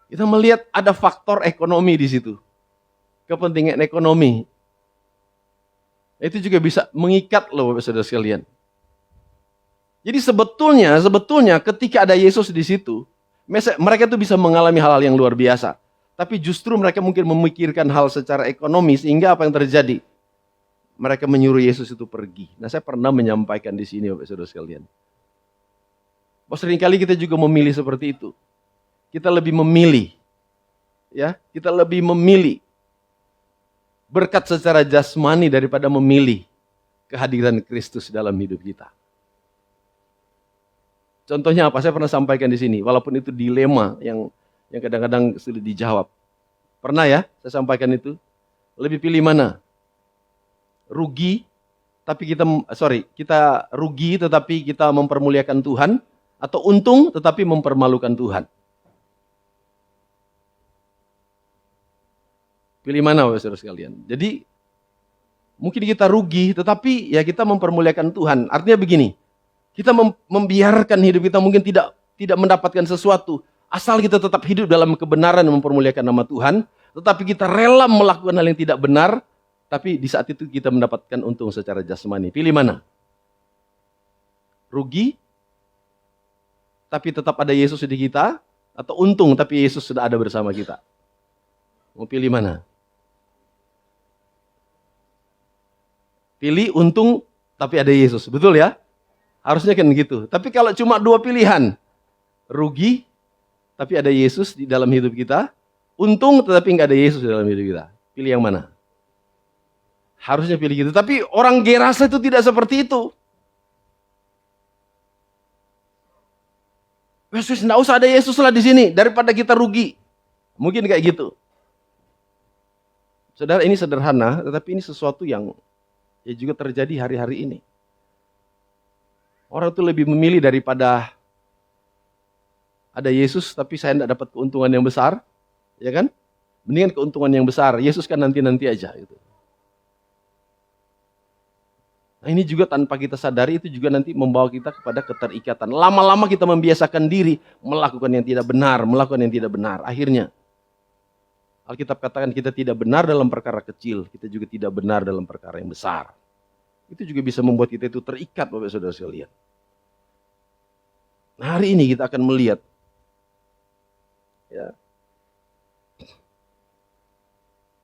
Kita melihat ada faktor ekonomi di situ. Kepentingan ekonomi. Itu juga bisa mengikat loh, Bapak Saudara sekalian. Jadi sebetulnya ketika ada Yesus di situ, mereka itu bisa mengalami hal-hal yang luar biasa. Tapi justru mereka mungkin memikirkan hal secara ekonomi, sehingga apa yang terjadi? Mereka menyuruh Yesus itu pergi. Nah, saya pernah menyampaikan di sini, Bapak Saudara sekalian. Bahwa seringkali kita juga memilih seperti itu. Kita lebih memilih, ya, kita lebih memilih berkat secara jasmani daripada memilih kehadiran Kristus dalam hidup kita. Contohnya apa? Saya pernah sampaikan di sini, walaupun itu dilema yang kadang-kadang sulit dijawab. Pernah ya, saya sampaikan itu. Lebih pilih mana? Rugi, tapi kita rugi tetapi kita mempermuliakan Tuhan, atau untung tetapi mempermalukan Tuhan. Pilih mana, Bapak Saudara sekalian? Jadi mungkin kita rugi, tetapi ya kita mempermuliakan Tuhan. Artinya begini, kita membiarkan hidup kita mungkin tidak mendapatkan sesuatu, asal kita tetap hidup dalam kebenaran dan mempermuliakan nama Tuhan. Tetapi kita rela melakukan hal yang tidak benar, tapi di saat itu kita mendapatkan untung secara jasmani. Pilih mana? Rugi, tapi tetap ada Yesus di kita, atau untung tapi Yesus sudah ada bersama kita? Mau pilih mana? Pilih untung tapi ada Yesus, betul ya? Harusnya kan gitu. Tapi kalau cuma dua pilihan, rugi tapi ada Yesus di dalam hidup kita, untung tetapi nggak ada Yesus di dalam hidup kita. Pilih yang mana? Harusnya pilih gitu. Tapi orang Gerasa itu tidak seperti itu. Yesus, nggak usah ada Yesus lah di sini daripada kita rugi. Mungkin kayak gitu. Saudara, ini sederhana, tetapi ini sesuatu yang ya juga terjadi hari-hari ini. Orang itu lebih memilih daripada ada Yesus, tapi saya tidak dapat keuntungan yang besar, ya kan? Mendingan keuntungan yang besar. Yesus kan nanti-nanti aja. Gitu. Nah, ini juga tanpa kita sadari itu juga nanti membawa kita kepada keterikatan. Lama-lama kita membiasakan diri melakukan yang tidak benar, melakukan yang tidak benar. Akhirnya Alkitab katakan kita tidak benar dalam perkara kecil, kita juga tidak benar dalam perkara yang besar. Itu juga bisa membuat kita itu terikat, Bapak Saudara sekalian. Nah, hari ini kita akan melihat ya,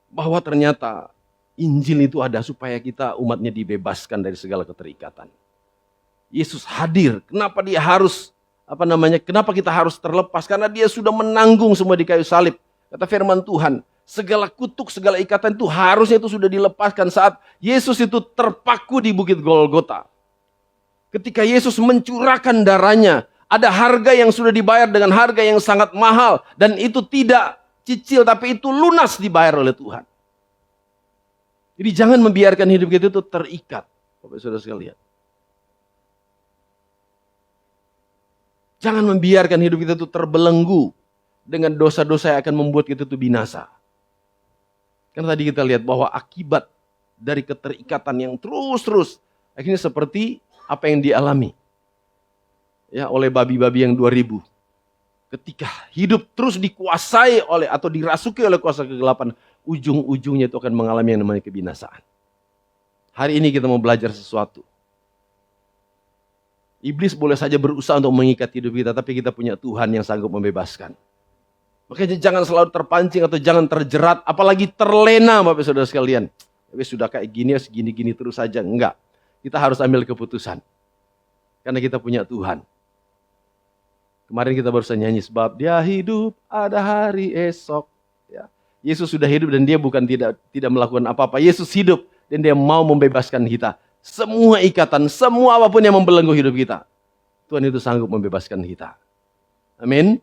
bahwa ternyata Injil itu ada supaya kita umatnya dibebaskan dari segala keterikatan. Yesus hadir. Kenapa dia harus kenapa kita harus terlepas? Karena dia sudah menanggung semua di kayu salib. Kata firman Tuhan, segala kutuk, segala ikatan itu harusnya itu sudah dilepaskan saat Yesus itu terpaku di Bukit Golgota. Ketika Yesus mencurahkan darahnya, ada harga yang sudah dibayar dengan harga yang sangat mahal. Dan itu tidak cicil, tapi itu lunas dibayar oleh Tuhan. Jadi jangan membiarkan hidup kita itu terikat, Bapak Saudara sekalian. Jangan membiarkan hidup kita itu terbelenggu dengan dosa-dosa yang akan membuat kita itu binasa. Karena tadi kita lihat bahwa akibat dari keterikatan yang terus-terus akhirnya seperti apa yang dialami ya oleh babi-babi yang 2000. Ketika hidup terus dikuasai oleh atau dirasuki oleh kuasa kegelapan, ujung-ujungnya itu akan mengalami yang namanya kebinasaan. Hari ini kita mau belajar sesuatu. Iblis boleh saja berusaha untuk mengikat hidup kita, tapi kita punya Tuhan yang sanggup membebaskan. Makanya jangan selalu terpancing atau jangan terjerat, apalagi terlena, Bapak Saudara sekalian. Tapi sudah kayak gini, segini-gini terus saja. Enggak. Kita harus ambil keputusan. Karena kita punya Tuhan. Kemarin kita baru saja nyanyi, sebab dia hidup, ada hari esok. Ya. Yesus sudah hidup dan dia bukan tidak melakukan apa-apa. Yesus hidup dan dia mau membebaskan kita. Semua ikatan, semua apapun yang membelenggu hidup kita. Tuhan itu sanggup membebaskan kita. Amin.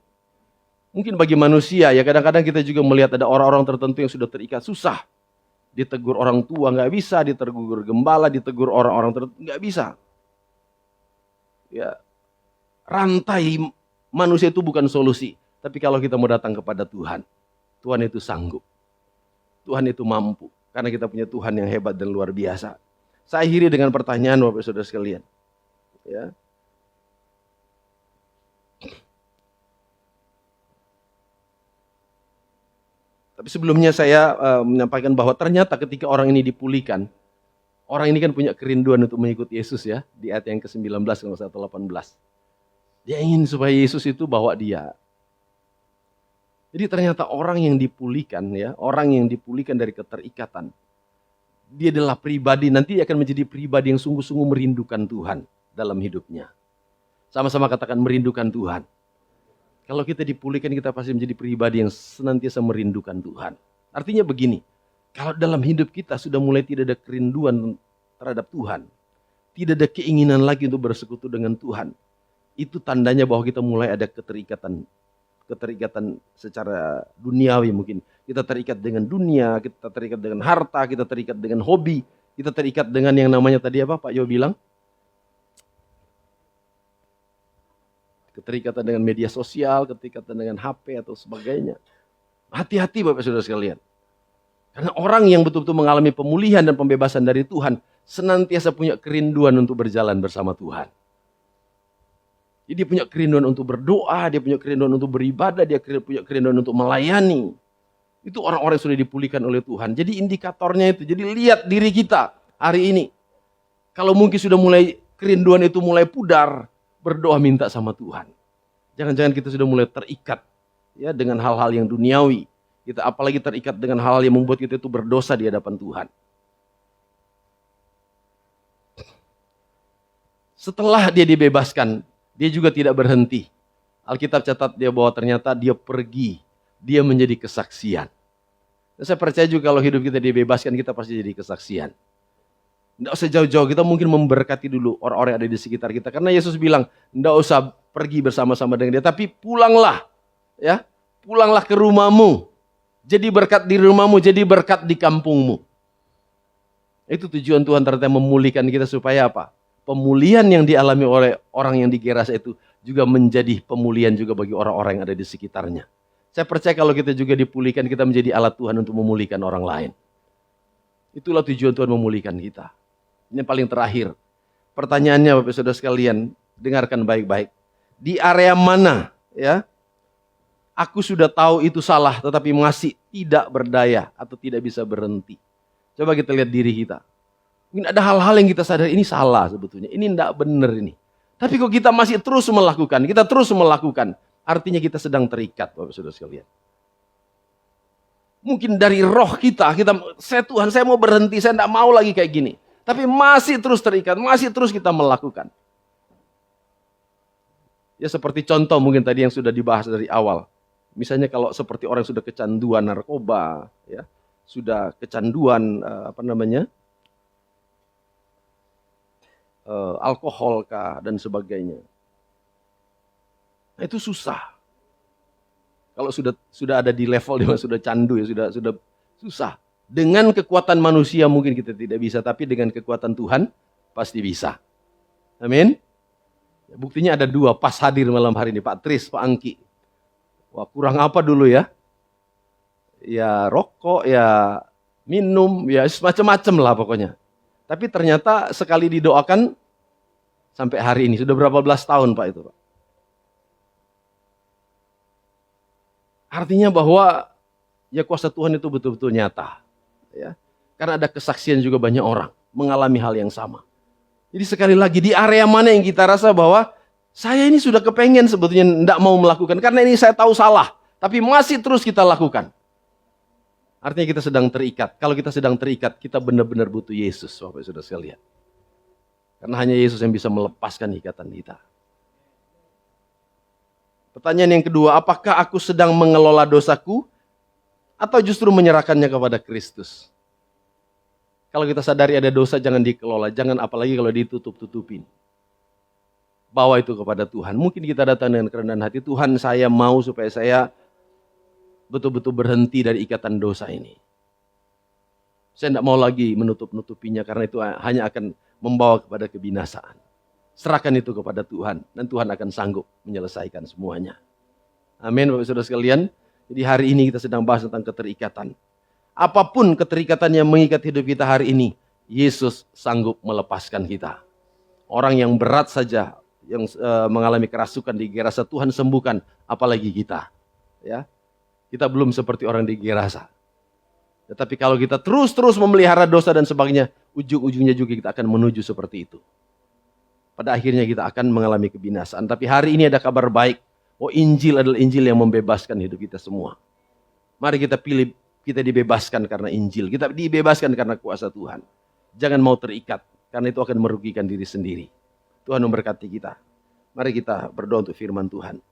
Mungkin bagi manusia, ya kadang-kadang kita juga melihat ada orang-orang tertentu yang sudah terikat. Susah. Ditegur orang tua nggak bisa, ditegur gembala, ditegur orang-orang tertentu nggak bisa. Ya, rantai manusia itu bukan solusi. Tapi kalau kita mau datang kepada Tuhan, Tuhan itu sanggup. Tuhan itu mampu. Karena kita punya Tuhan yang hebat dan luar biasa. Saya akhiri dengan pertanyaan Bapak Saudara sekalian. Ya. Tapi sebelumnya saya menyampaikan bahwa ternyata ketika orang ini dipulihkan, orang ini kan punya kerinduan untuk mengikuti Yesus ya, di ayat yang ke-19 atau 18. Dia ingin supaya Yesus itu bawa dia. Jadi ternyata orang yang dipulihkan ya, orang yang dipulihkan dari keterikatan, dia adalah pribadi, nanti akan menjadi pribadi yang sungguh-sungguh merindukan Tuhan dalam hidupnya. Sama-sama katakan merindukan Tuhan. Kalau kita dipulihkan, kita pasti menjadi pribadi yang senantiasa merindukan Tuhan. Artinya begini, kalau dalam hidup kita sudah mulai tidak ada kerinduan terhadap Tuhan, tidak ada keinginan lagi untuk bersekutu dengan Tuhan, itu tandanya bahwa kita mulai ada keterikatan secara duniawi mungkin. Kita terikat dengan dunia, kita terikat dengan harta, kita terikat dengan hobi, kita terikat dengan yang namanya tadi apa Pak Yo bilang? Keterikatan dengan media sosial, keterikatan dengan HP atau sebagainya. Hati-hati Bapak Saudara sekalian. Karena orang yang betul-betul mengalami pemulihan dan pembebasan dari Tuhan, senantiasa punya kerinduan untuk berjalan bersama Tuhan. Jadi dia punya kerinduan untuk berdoa, dia punya kerinduan untuk beribadah, dia punya kerinduan untuk melayani. Itu orang-orang yang sudah dipulihkan oleh Tuhan. Jadi indikatornya itu, jadi lihat diri kita hari ini. Kalau mungkin sudah mulai kerinduan itu mulai pudar, berdoa minta sama Tuhan. Jangan-jangan kita sudah mulai terikat ya dengan hal-hal yang duniawi. Kita apalagi terikat dengan hal-hal yang membuat kita itu berdosa di hadapan Tuhan. Setelah dia dibebaskan, dia juga tidak berhenti. Alkitab catat dia bahwa ternyata dia pergi, dia menjadi kesaksian. Dan saya percaya juga kalau hidup kita dibebaskan, kita pasti jadi kesaksian. Tidak usah jauh-jauh, kita mungkin memberkati dulu orang-orang yang ada di sekitar kita. Karena Yesus bilang, tidak usah pergi bersama-sama dengan dia, tapi pulanglah. Ya, pulanglah ke rumahmu. Jadi berkat di rumahmu, jadi berkat di kampungmu. Itu tujuan Tuhan ternyata memulihkan kita supaya apa? Pemulihan yang dialami oleh orang yang di Gerasa itu juga menjadi pemulihan juga bagi orang-orang yang ada di sekitarnya. Saya percaya kalau kita juga dipulihkan, kita menjadi alat Tuhan untuk memulihkan orang lain. Itulah tujuan Tuhan memulihkan kita. Ini yang paling terakhir. Pertanyaannya Bapak Saudara sekalian, dengarkan baik-baik. Di area mana ya? Aku sudah tahu itu salah, tetapi masih tidak berdaya atau tidak bisa berhenti. Coba kita lihat diri kita. Mungkin ada hal-hal yang kita sadari ini salah sebetulnya. Ini tidak benar ini. Tapi kok kita masih terus melakukan, artinya kita sedang terikat, Bapak Saudara sekalian. Mungkin dari roh kita, Tuhan saya mau berhenti, saya tidak mau lagi kayak gini. Tapi masih terus terikat, masih terus kita melakukan. Ya seperti contoh mungkin tadi yang sudah dibahas dari awal. Misalnya kalau seperti orang sudah kecanduan narkoba, ya, sudah kecanduan alkohol kah dan sebagainya. Nah, itu susah. Kalau sudah ada di level dia sudah candu ya sudah susah. Dengan kekuatan manusia mungkin kita tidak bisa, tapi dengan kekuatan Tuhan pasti bisa. Amin. Ya, buktinya ada 2 pas hadir malam hari ini, Pak Tris, Pak Angki. Wah, kurang apa dulu ya? Ya rokok, ya minum, ya macam-macam lah pokoknya. Tapi ternyata sekali didoakan sampai hari ini. Sudah berapa belas tahun Pak itu Pak? Artinya bahwa ya kuasa Tuhan itu betul-betul nyata. Ya. Karena ada kesaksian juga banyak orang mengalami hal yang sama. Jadi sekali lagi di area mana yang kita rasa bahwa saya ini sudah kepengen sebetulnya tidak mau melakukan. Karena ini saya tahu salah. Tapi masih terus kita lakukan. Artinya kita sedang terikat. Kalau kita sedang terikat, kita benar-benar butuh Yesus, Bapak Saudara sekalian. Karena hanya Yesus yang bisa melepaskan ikatan kita. Pertanyaan yang kedua, apakah aku sedang mengelola dosaku atau justru menyerahkannya kepada Kristus? Kalau kita sadari ada dosa, jangan dikelola, jangan apalagi kalau ditutup-tutupin. Bawa itu kepada Tuhan. Mungkin kita datang dengan kerendahan hati, Tuhan saya mau supaya saya betul-betul berhenti dari ikatan dosa ini. Saya tidak mau lagi menutup-nutupinya karena itu hanya akan membawa kepada kebinasaan. Serahkan itu kepada Tuhan dan Tuhan akan sanggup menyelesaikan semuanya. Amin Bapak Saudara sekalian. Jadi hari ini kita sedang bahas tentang keterikatan. Apapun keterikatan yang mengikat hidup kita hari ini, Yesus sanggup melepaskan kita. Orang yang berat saja yang mengalami kerasukan di Gerasa Tuhan sembuhkan, apalagi kita. Ya. Kita belum seperti orang di Gerasa. Tetapi kalau kita terus-terus memelihara dosa dan sebagainya, ujung-ujungnya juga kita akan menuju seperti itu. Pada akhirnya kita akan mengalami kebinasaan. Tapi hari ini ada kabar baik. Oh, Injil adalah Injil yang membebaskan hidup kita semua. Mari kita pilih, kita dibebaskan karena Injil. Kita dibebaskan karena kuasa Tuhan. Jangan mau terikat, karena itu akan merugikan diri sendiri. Tuhan memberkati kita. Mari kita berdoa untuk firman Tuhan.